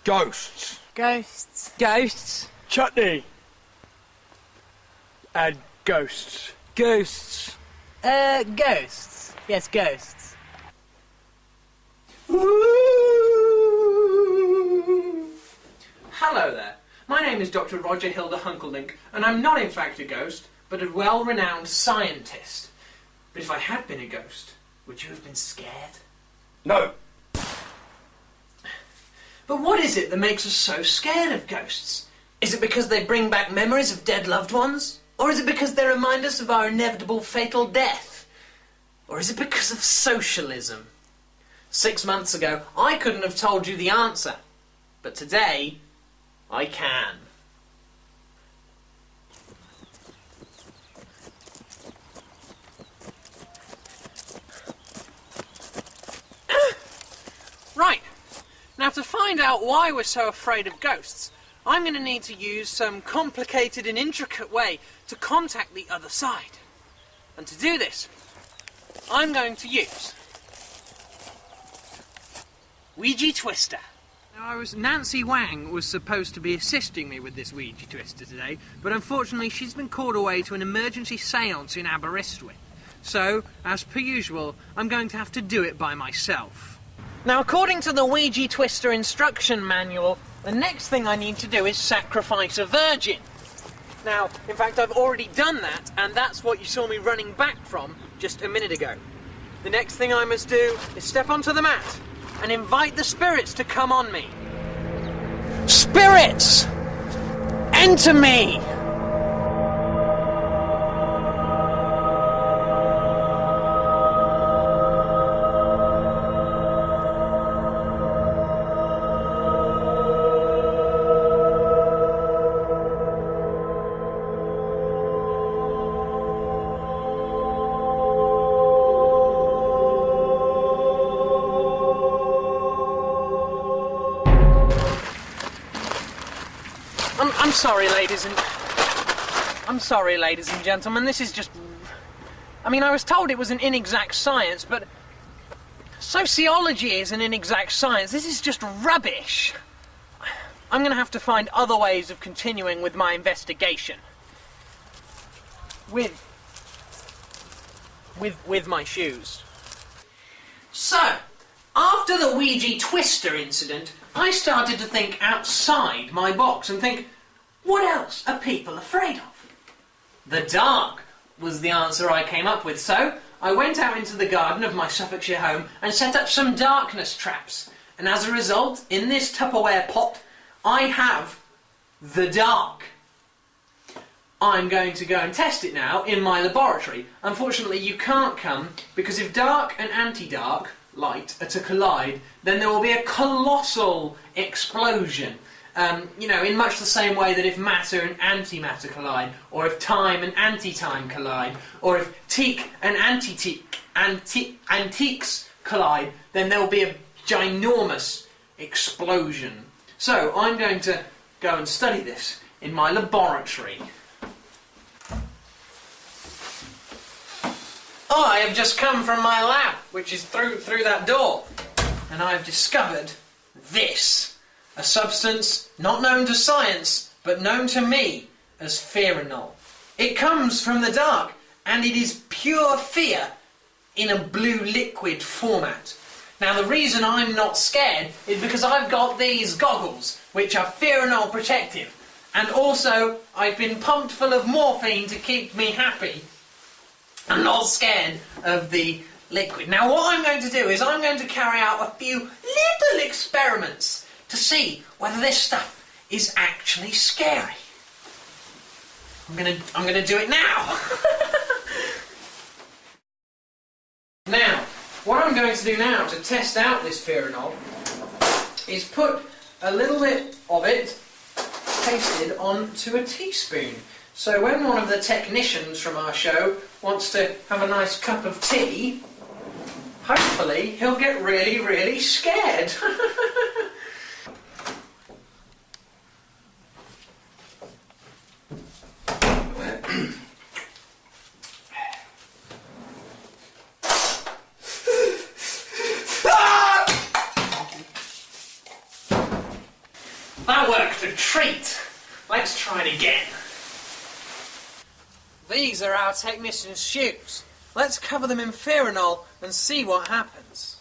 Ghosts. Ghosts. Ghosts. Chutney. And ghosts. Ghosts. Ghosts. Yes, ghosts. Hello there. My name is Dr. Roger Hilda-Hunkledink, and I'm not in fact a ghost, but a well-renowned scientist. But if I had been a ghost, would you have been scared? No. But what is it that makes us so scared of ghosts? Is it because they bring back memories of dead loved ones? Or is it because they remind us of our inevitable fatal death? Or is it because of socialism? 6 months ago, I couldn't have told you the answer. But today, I can. Right. Now, to find out why we're so afraid of ghosts, I'm going to need to use some complicated and intricate way to contact the other side. And to do this, I'm going to use Ouija Twister. Now, Nancy Wang was supposed to be assisting me with this Ouija Twister today, but unfortunately she's been called away to an emergency séance in Aberystwyth. So, as per usual, I'm going to have to do it by myself. Now, according to the Ouija Twister instruction manual, the next thing I need to do is sacrifice a virgin. Now, in fact, I've already done that, and that's what you saw me running back from just a minute ago. The next thing I must do is step onto the mat and invite the spirits to come on me. Spirits! Enter me! I'm sorry, ladies and gentlemen, this is just... I mean, I was told it was an inexact science, but sociology is an inexact science. This is just rubbish. I'm going to have to find other ways of continuing with my investigation. With my shoes. So, after the Ouija Twister incident, I started to think outside my box and think, what else are people afraid of? The dark was the answer I came up with, so I went out into the garden of my Suffolkshire home and set up some darkness traps. And as a result, in this Tupperware pot, I have the dark. I'm going to go and test it now in my laboratory. Unfortunately, you can't come, because if dark and anti-dark light are to collide, then there will be a colossal explosion. You know, in much the same way that if matter and antimatter collide, or if time and anti-time collide, or if teak and antiques collide, then there will be a ginormous explosion. So, I'm going to go and study this in my laboratory. I have just come from my lab, which is through that door, and I have discovered this. A substance not known to science, but known to me as fearinol. It comes from the dark, and it is pure fear in a blue liquid format. Now, the reason I'm not scared is because I've got these goggles, which are fearinol protective, and also I've been pumped full of morphine to keep me happy. I'm not scared of the liquid. Now, what I'm going to do is I'm going to carry out a few little experiments to see whether this stuff is actually scary. I'm gonna do it now. Now, what I'm going to do now to test out this fearinol is put a little bit of it pasted onto a teaspoon. So when one of the technicians from our show wants to have a nice cup of tea, hopefully he'll get really, really scared. That worked a treat. Let's try it again. These are our technician's shoes. Let's cover them in fearinol and see what happens.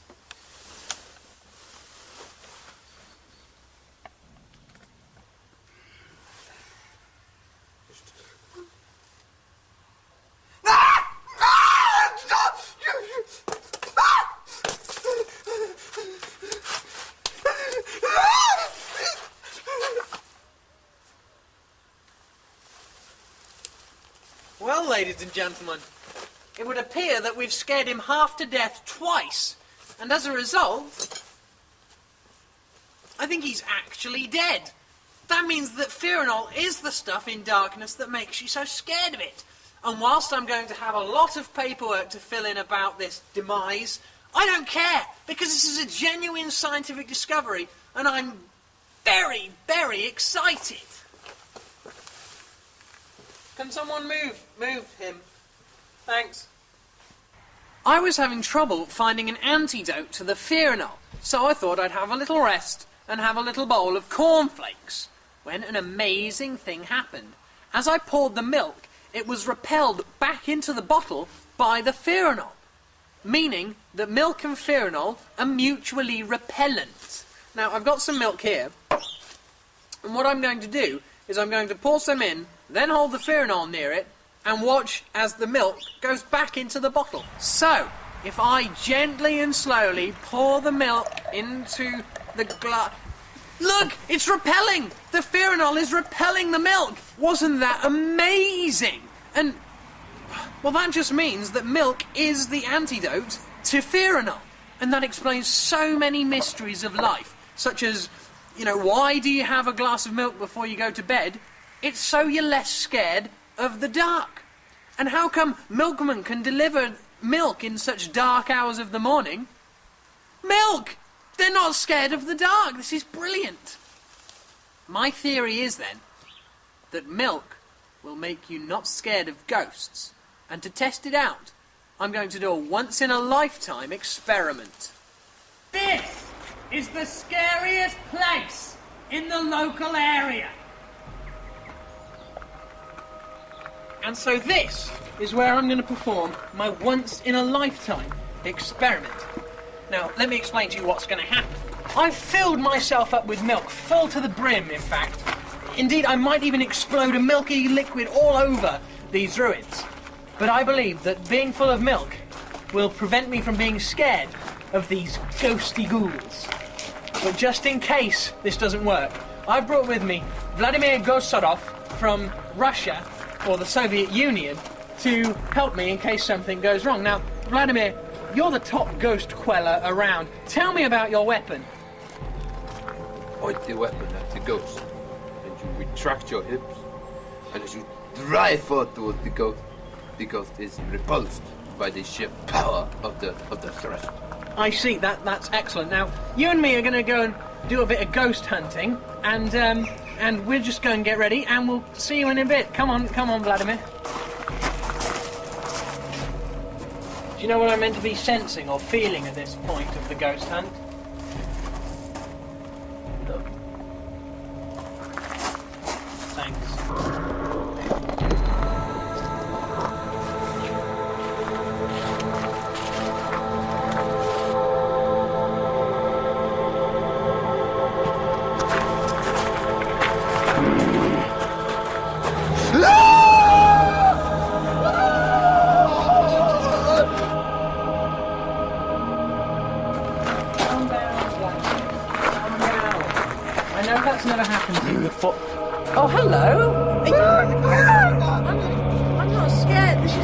Well, ladies and gentlemen, it would appear that we've scared him half to death twice, and as a result, I think he's actually dead. That means that fearinol is the stuff in darkness that makes you so scared of it. And whilst I'm going to have a lot of paperwork to fill in about this demise, I don't care, because this is a genuine scientific discovery, and I'm very, very excited. Can someone move him? Thanks. I was having trouble finding an antidote to the fearinol, so I thought I'd have a little rest and have a little bowl of cornflakes, when an amazing thing happened. As I poured the milk, it was repelled back into the bottle by the fearinol, meaning that milk and fearinol are mutually repellent. Now, I've got some milk here, and what I'm going to do is I'm going to pour some in, then hold the fearinol near it, and watch as the milk goes back into the bottle. So, if I gently and slowly pour the milk into the glass... Look! It's repelling! The fearinol is repelling the milk! Wasn't that amazing? And, well, that just means that milk is the antidote to fearinol. And that explains so many mysteries of life, such as, you know, why do you have a glass of milk before you go to bed? It's so you're less scared of the dark. And how come milkmen can deliver milk in such dark hours of the morning? Milk! They're not scared of the dark. This is brilliant. My theory is, then, that milk will make you not scared of ghosts. And to test it out, I'm going to do a once-in-a-lifetime experiment. This is the scariest place in the local area. And so this is where I'm going to perform my once-in-a-lifetime experiment. Now, let me explain to you what's going to happen. I've filled myself up with milk, full to the brim, in fact. Indeed, I might even explode a milky liquid all over these ruins. But I believe that being full of milk will prevent me from being scared of these ghosty ghouls. But just in case this doesn't work, I've brought with me Vladimir Gosarov from Russia, or the Soviet Union, to help me in case something goes wrong. Now, Vladimir, you're the top ghost queller around. Tell me about your weapon. Point the weapon at the ghost, and you retract your hips, and as you drive forward towards the ghost is repulsed by the sheer power of the thrust. I see, that's excellent. Now, you and me are going to go and do a bit of ghost hunting, and we're just going to get ready, and we'll see you in a bit. Come on, Vladimir. Do you know what I'm meant to be sensing or feeling at this point of the ghost hunt? No. Thanks. Never happened to you before. Oh, hello. I'm not scared. This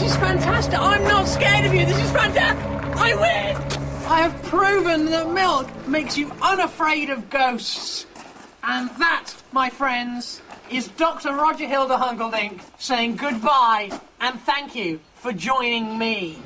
is fantastic. I'm not scared of you. This is fantastic. I win. I have proven that milk makes you unafraid of ghosts. And that, my friends, is Dr. Roger Hilda-Hunkledink saying goodbye and thank you for joining me.